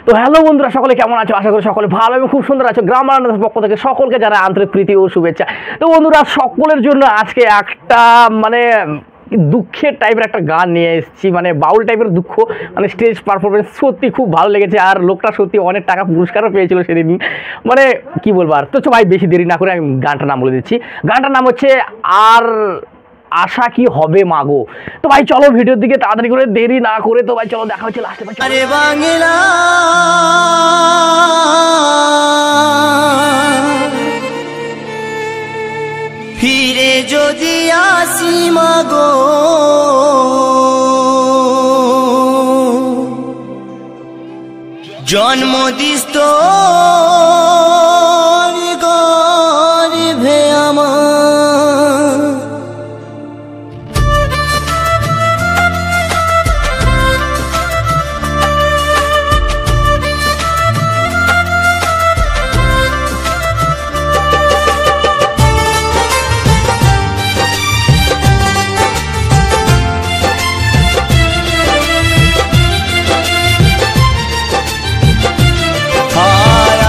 তো হ্যালো বন্ধুরা, সকলে কেমন আছো? আশা করি সকলে ভালো এবং খুব সুন্দর আছো। গ্রাম বারান্দার পক্ষ থেকে সকলকে জানাই আন্তরিক প্রীতি ও শুভেচ্ছা। তো বন্ধুরা, সকলের জন্য আজকে একটা দুঃখের টাইপের একটা গান নিয়ে এসেছি, বাউল টাইপের দুঃখ। স্টেজ পারফরমেন্স সত্যি খুব ভালো লেগেছে, আর লোকটা সত্যি অনেক টাকা পুরস্কারও পেয়েছিল সেদিন। কি বলবো আর। তো ভাই বেশি দেরি না করে আমি গানটার নাম বলে দিচ্ছি। গানটার নাম হচ্ছে আর আশা কি হবে মাগো। তো ভাই চলো ভিডিওর দিকে তাড়াতাড়ি করে, দেরি না করে। তো ভাই চলো, দেখা হচ্ছে লাস্টে। ভাই আরে বাংলা ফিরে যদি আসি মাগো, জন্ম দিস্ত গর্ভে আমার,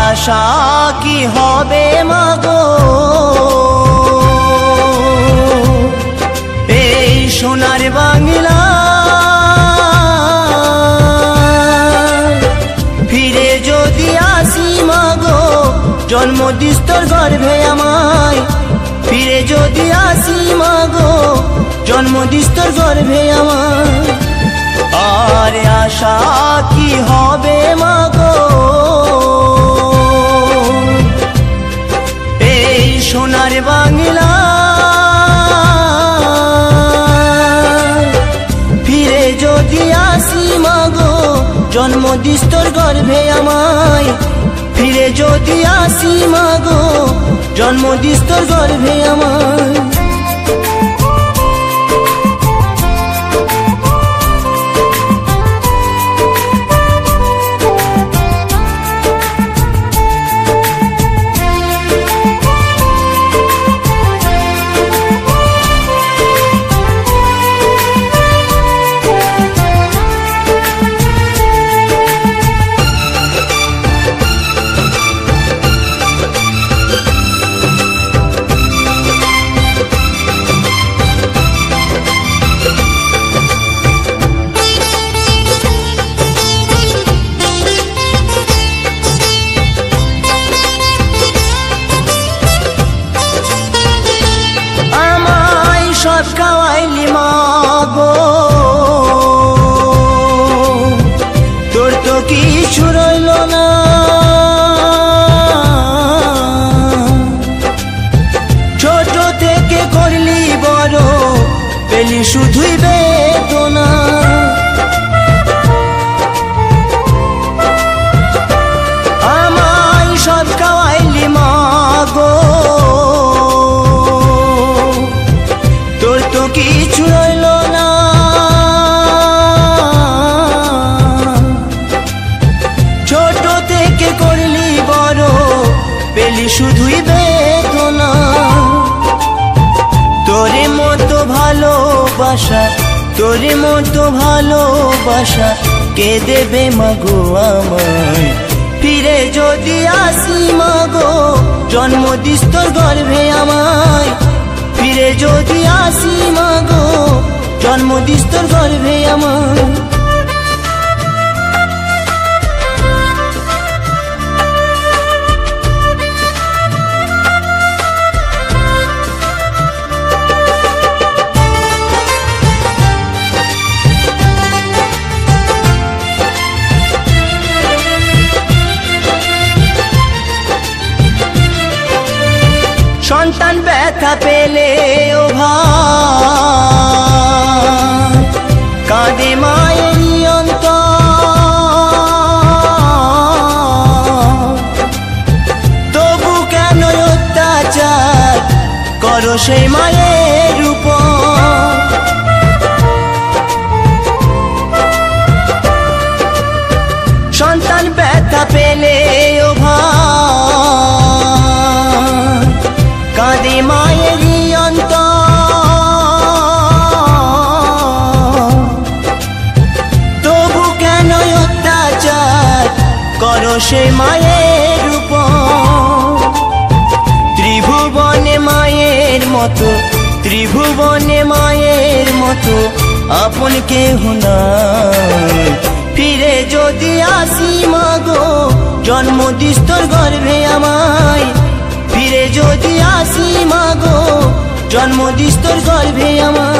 আশা কি হবে মাগো এই সোনার বাংলা, ফিরে যদি আসি মাগো জন্ম দিস্তর গর্ভে আমায়, ফিরে যদি আসি মাগো জন্ম দিস্তর গর্ভে আমায়। আর আশা কি হবে মাগো সোনার বাংলা, ফিরে যদি আসি মাগো জন্ম দিস্তর গর্ভে আমায়, ফিরে যদি আসি মাগো জন্ম দিস্তর গর্ভে আমায়। সব খাওয়াইলি মাগো, তোর তো কিছু রইল না, ছোট থেকে করলি বড় পেলি শুধুই বেদনা। আমায় সব খাওয়াইলি মাগো, তোর তো কিছু রইল না, ছোট থেকে করলি বড় পেলি শুধুই বেদনা। তোরে মতো ভালোবাসা, তোরে মতো ভালোবাসা কে দেবে মাগো আমায়, ফিরে যদি আসি মাগো জন্ম দিস্তর গর্ভে আমায়, ফিরে যদি আসি মাগো জন্ম দিস্তর গর্ভে আমার। সন্তান ব্যথা পেলে ও ভাই কাঁদে মায়েরই অন্তর, তবু কেন অত্যাচার করো সেই মায়ের উপর। সন্তান ব্যথা পেলে ও ভাই কাঁদে মায়েরই অন্তর, তবু কেন অত্যাচার করো সে মায়ের রূপম। ত্রিভুবনে মায়ের মতো, ত্রিভুবনে মায়ের মতো আপন কেহ নাই। ফিরে যদি আসি মাগো জন্ম দিস্তর গর্ভে আমায়, ফিরে যদি আসি মাগো জন্ম দিস্তর গর্ভে আমায়।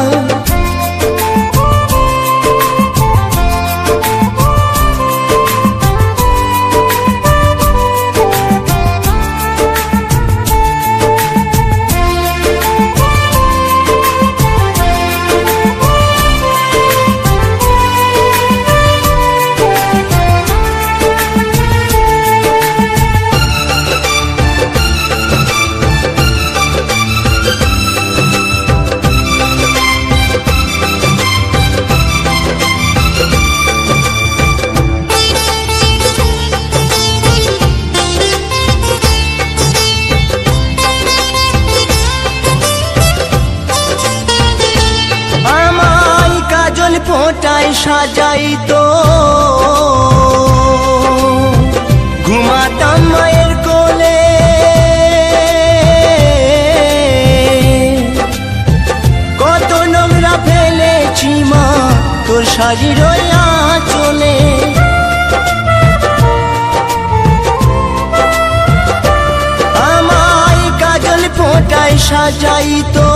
ফোঁটায় সাজাইতো ঘুমাতাম মায়ের কোলে, কত নোংরা ফেলেছি মা তোর শাড়ির আঁচলে। আমায় কাজল ফোঁটায় সাজাইতো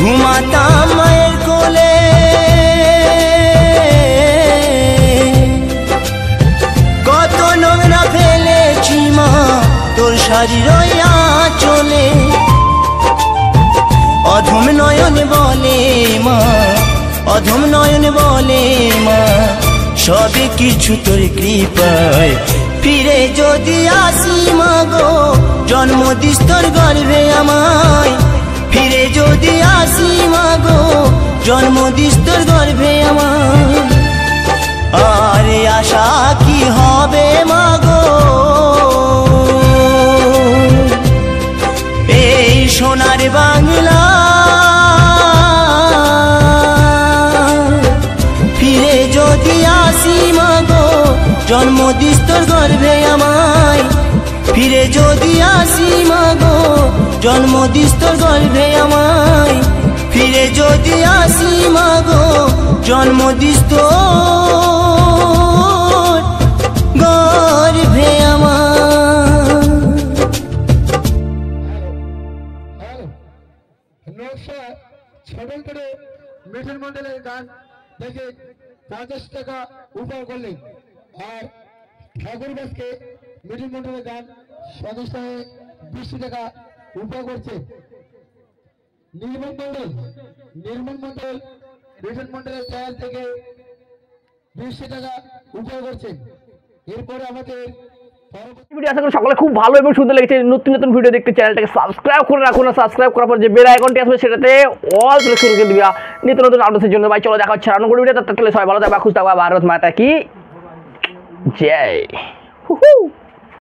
ঘুমাতাম মায়ের কোলে, কত নোংরা ফেলেছি মা তোর শাড়ির আঁচলে। অধম নয়ন বলে মা, অধম নয়ন বলে মা সবে কিছু তোর কৃপায়। ফিরে যদি আসি মাগো জন্ম দিস্তর গর্ভে আমায়, ফিরে যদি আসি মাগো জন্ম দিস্তর গর্ভে আমার। আরে আশা কি হবে মাগো এই সোনার বাংলা, ফিরে যদি আসি মাগো জন্ম দিস্তর গর্ভে আমায়, ফিরে যদি আসি মাগো জন্ম দিস্তর গর্ভে আমায়, ফিরে যদি আসি মাগো জন্ম দিস্তর গর্ভে আমায়। ছবল করে মিঠুন মন্ডলের গান দেখে 50 টাকা উপায় করলেন, আর ঠাকুর দাসকে মিঠুন মন্ডলের গান সদস্যে 20 টাকা উপায় করছে। নির্মল মন্ডল মিঠুন মন্ডলের চ্যানেল থেকে 20 টাকা উপায় করছেন। এরপরে আমাদের ভিডিও আশা করি সকলে খুব ভালো এবং সুন্দর লেগেছে। নতুন নতুন ভিডিও দেখতে চ্যানেলটাকে সাবস্ক্রাইব করে রাখুন, আর সাবস্ক্রাইব করার পর যে বেল আইকনটি আসবে সেটাতে অল সিলেক্ট করে দিবা নিত্য নতুন আপডেটের জন্য। ভাই চলো দেখা হচ্ছে রান্না করে ভিডিও, তার সবাই ভালো থাকবে, খুশ থাকবে। ভারত মাতা কি জয়।